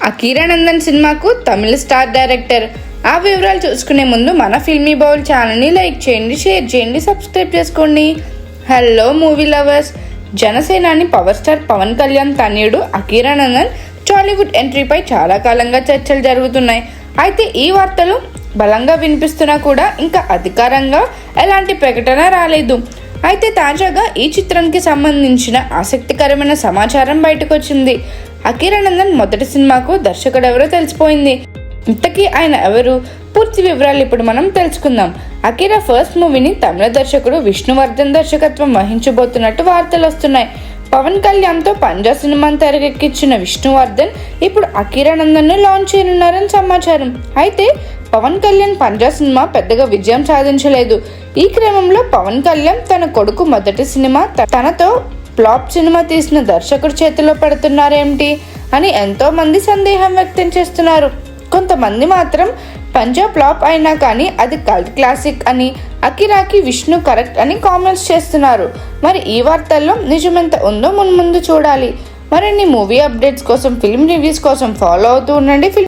అకీరా నందన్ సినిమాకు తమిళ star director. ఆ వివరాలు చూసుకునే ముందు మన ఫిల్మీ బౌల్ ఛానల్ని లైక్ చేయండి, షేర్ చేయండి, సబ్స్క్రైబ్ చేసుకోండి. Hello movie lovers. జనసేనాని పవర్ స్టార్ పవన్ కళ్యాణ్ తనయుడు అకీరా నందన్ టాలీవుడ్ ఎంట్రీపై చాలా కాలంగా చర్చలు జరుగుతున్నాయి. అయితే ఈ వార్తలు బలంగా వినిపిస్తున్నా కూడా ఇంకా అధికారంగా ఎలాంటి ప్రకటన రాలేదు. అయితే తాజాగా ఈ చిత్రానికి సంబంధించిన ఆసక్తికరమైన సమాచారం బయటకు వచ్చింది. అకీరా నందన్ మొదటి సినిమాకు దర్శకుడు ఎవరో తెలిసిపోయింది. ఇంతకీ ఆయన ఎవరు? పూర్తి వివరాలు ఇప్పుడు మనం తెలుసుకుందాం. అకీరా ఫస్ట్ మూవీని తమిళ దర్శకుడు విష్ణువర్ధన్ దర్శకత్వం వహించబోతున్నట్టు వార్తలు వస్తున్నాయి. పవన్ కళ్యాణ్తో పంజా సినిమాను తెరకెక్కించిన విష్ణువర్ధన్ ఇప్పుడు అకీరా నందన్ను లాంచ్ చేయనున్నారని సమాచారం. అయితే పవన్ కళ్యాణ్ పంజా సినిమా పెద్దగా విజయం సాధించలేదు. ఈ క్రమంలో పవన్ కళ్యాణ్ తన కొడుకు మొదటి సినిమా తనతో ఫ్లాప్ సినిమా తీసిన దర్శకుడి చేతిలో పడుతున్నారేమిటి అని ఎంతో మంది సందేహం వ్యక్తం చేస్తున్నారు. కొంతమంది మాత్రం పంజా ఫ్లాప్ అయినా కానీ అది కల్ట్ క్లాసిక్ అని, అకీరాకి విష్ణు కరెక్ట్ అని కామెంట్స్ చేస్తున్నారు. మరి ఈ వార్తల్లో నిజమెంత ఉందో మున్ముందు చూడాలి. మరిన్ని మూవీ అప్డేట్స్ కోసం, ఫిల్మ్ రివ్యూస్ కోసం ఫాలో అవుతూ ఉండండి.